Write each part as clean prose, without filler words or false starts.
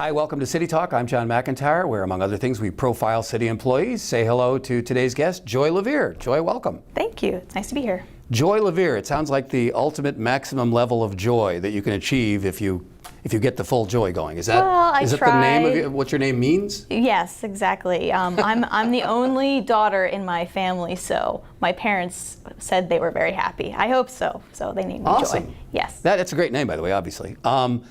Hi, welcome to City Talk. I'm John McIntire, where among other things we profile city employees. Say hello to today's guest, Joy LeViere. Joy, welcome. Thank you. It's nice to be here. Joy LeViere, it sounds like the ultimate maximum level of joy that you can achieve if you get the full joy going. Is that, is that the name of what your name means? Yes, exactly. I'm the only daughter in my family, so my parents said they were very happy. I hope so. So they named me Joy. Yes. That's a great name, by the way, obviously.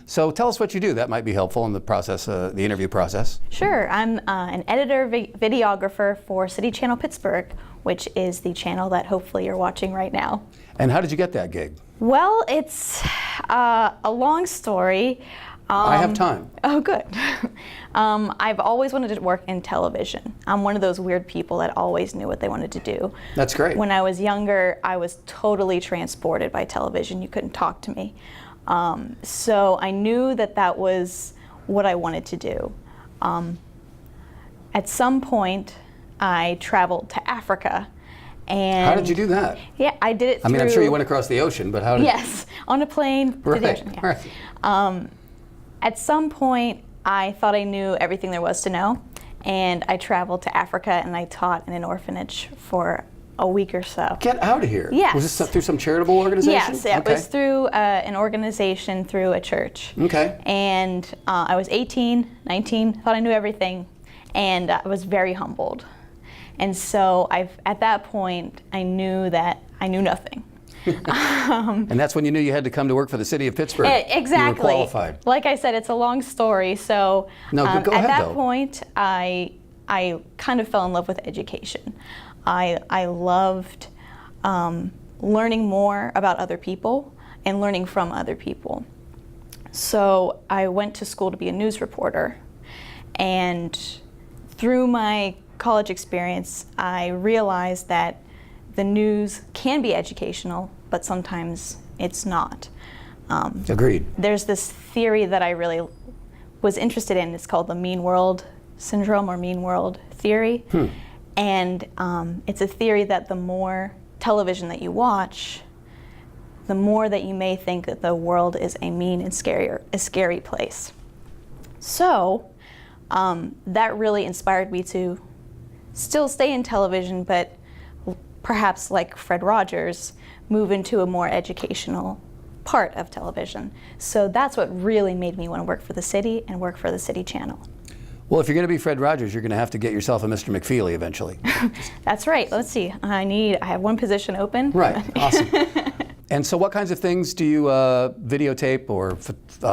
So tell us what you do. That might be helpful in the process, the interview process. Sure. I'm an editor, videographer for City Channel Pittsburgh, which is the channel that hopefully you're watching right now. And how did you get that gig? Well, it's a long story. I have time. Oh, good. I've always wanted to work in television. I'm one of those weird people that always knew what they wanted to do. That's great. When I was younger, I was totally transported by television. You couldn't talk to me. So I knew that that was what I wanted to do. At some point, I traveled to Africa. And how did you do that? Yeah, I did it through... I mean, I'm sure you went across the ocean, but how did... Yes, on a plane to the ocean. Yeah. Right. At some point, I thought I knew everything there was to know, and I traveled to Africa and I taught in an orphanage for a week or so. Get out of here. Yes. Was this through some charitable organization? Yes, it was through an organization, through a church. Okay. And I was 18, 19, thought I knew everything, and I was very humbled. And so at that point, I knew that I knew nothing. And that's when you knew you had to come to work for the city of Pittsburgh. Exactly. You were qualified. Like I said, it's a long story. So go ahead, at that point, I kind of fell in love with education. I loved learning more about other people and learning from other people. So I went to school to be a news reporter. And through my college experience, I realized that the news can be educational, but sometimes it's not. Agreed. There's this theory that I really was interested in. It's called the mean world syndrome or mean world theory. And it's a theory that the more television that you watch, the more that you may think that the world is a mean and scary place. So that really inspired me to still stay in television, but perhaps like Fred Rogers, move into a more educational part of television. So that's what really made me want to work for the city and work for the City Channel. Well, if you're going to be Fred Rogers, you're going to have to get yourself a Mr. McFeely eventually. That's right. Let's see. I have one position open. Right. Awesome. And so what kinds of things do you videotape or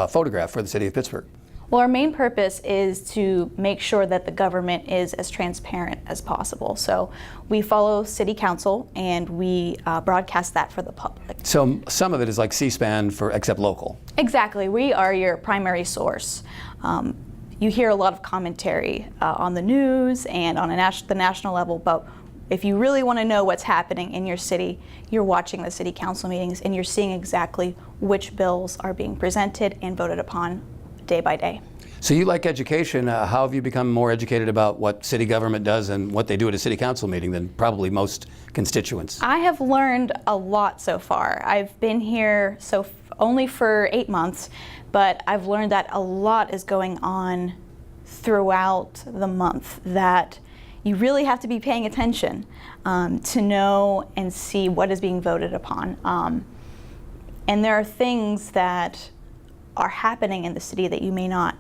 photograph for the city of Pittsburgh? Well, our main purpose is to make sure that the government is as transparent as possible. So we follow city council and we broadcast that for the public. So some of it is like C-SPAN except local. Exactly. We are your primary source. You hear a lot of commentary on the news and on the national level, but if you really want to know what's happening in your city, you're watching the city council meetings and you're seeing exactly which bills are being presented and voted upon day by day. So you like education. How have you become more educated about what city government does and what they do at a city council meeting than probably most constituents? I have learned a lot so far. I've been here only for 8 months, but I've learned that a lot is going on throughout the month that you really have to be paying attention to know and see what is being voted upon. And there are things that are happening in the city that you may not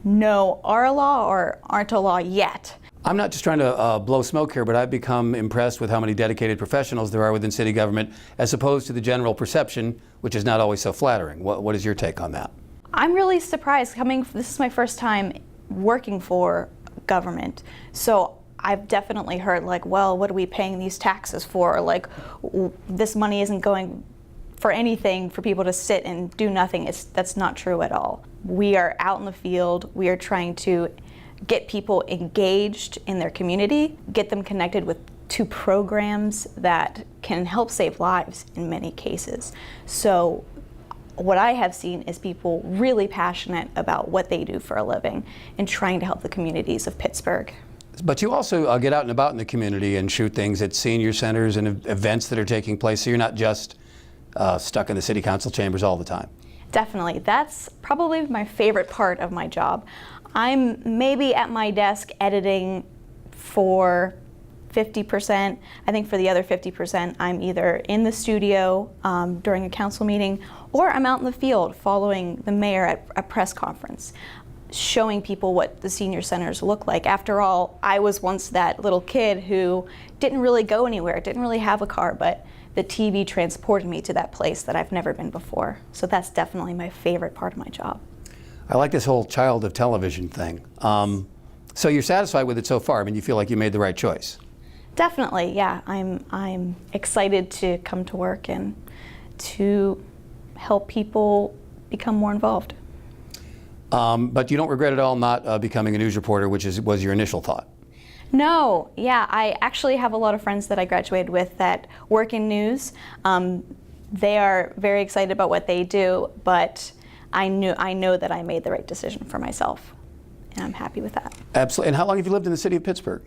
know are a law or aren't a law yet. I'm not just trying to blow smoke here, but I've become impressed with how many dedicated professionals there are within city government as opposed to the general perception, which is not always so flattering. What is your take on that? I'm really surprised. This is my first time working for government. So I've definitely heard like, well, what are we paying these taxes for? Like, this money isn't going for anything for people to sit and do nothing. That's not true at all. We are out in the field. We are trying to get people engaged in their community, get them connected to programs that can help save lives in many cases. So what I have seen is people really passionate about what they do for a living and trying to help the communities of Pittsburgh. But you also get out and about in the community and shoot things at senior centers and events that are taking place, so you're not just stuck in the city council chambers all the time. Definitely. That's probably my favorite part of my job. I'm maybe at my desk editing for 50%. I think for the other 50%, I'm either in the studio during a council meeting, or I'm out in the field following the mayor at a press conference, showing people what the senior centers look like. After all, I was once that little kid who didn't really go anywhere, didn't really have a car, but the TV transported me to that place that I've never been before. So that's definitely my favorite part of my job. I like this whole child of television thing. So you're satisfied with it so far? I mean, you feel like you made the right choice? Definitely, yeah. I'm excited to come to work and to help people become more involved. But you don't regret at all not becoming a news reporter, which was your initial thought? No, yeah. I actually have a lot of friends that I graduated with that work in news. They are very excited about what they do, but I know that I made the right decision for myself, and I'm happy with that. Absolutely. And how long have you lived in the city of Pittsburgh?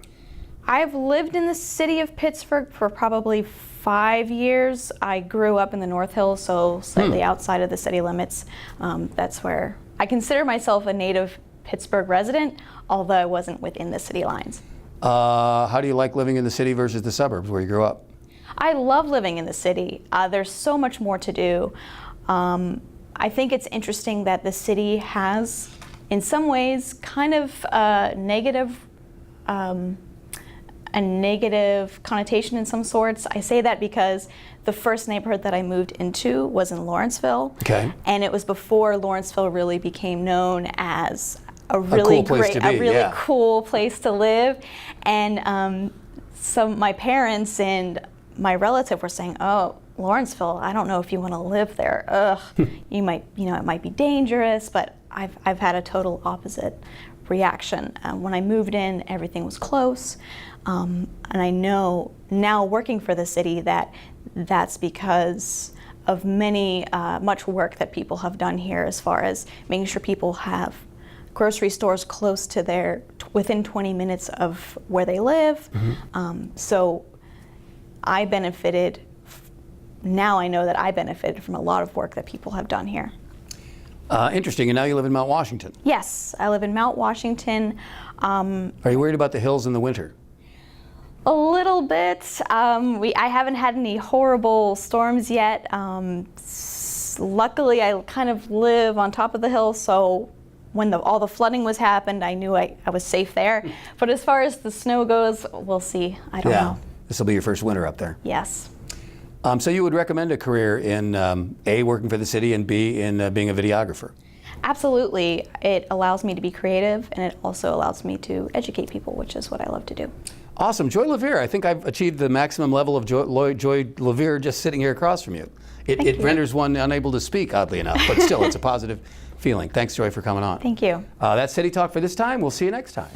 I've lived in the city of Pittsburgh for probably 5 years. I grew up in the North Hills, so slightly outside of the city limits. That's where I consider myself a native Pittsburgh resident, although I wasn't within the city lines. How do you like living in the city versus the suburbs where you grew up? I love living in the city. There's so much more to do. I think it's interesting that the city has, in some ways, kind of a negative connotation in some sorts. I say that because the first neighborhood that I moved into was in Lawrenceville. Okay. And it was before Lawrenceville really became known as a really cool place to live. And my parents and my relative were saying, "Oh, Lawrenceville, I don't know if you want to live there. Ugh, you might, it might be dangerous." But I've had a total opposite reaction. When I moved in, everything was close. And I know now working for the city that that's because of much work that people have done here as far as making sure people have grocery stores close to within 20 minutes of where they live. So I benefited, now I know that I benefited from a lot of work that people have done here. Interesting. And now you live in Mount Washington. Yes, I live in Mount Washington. Are you worried about the hills in the winter? A little bit. I haven't had any horrible storms yet. Luckily, I kind of live on top of the hill, so when all the flooding was happened, I knew I was safe there. But as far as the snow goes, we'll see. I don't know. This will be your first winter up there. Yes. So you would recommend a career in A, working for the city, and B, in being a videographer? Absolutely. It allows me to be creative, and it also allows me to educate people, which is what I love to do. Awesome. Joy LeViere, I think I've achieved the maximum level of Joy LeViere just sitting here across from you. It renders one unable to speak, oddly enough, but still, it's a positive feeling. Thanks, Joy, for coming on. Thank you. That's City Talk for this time. We'll see you next time.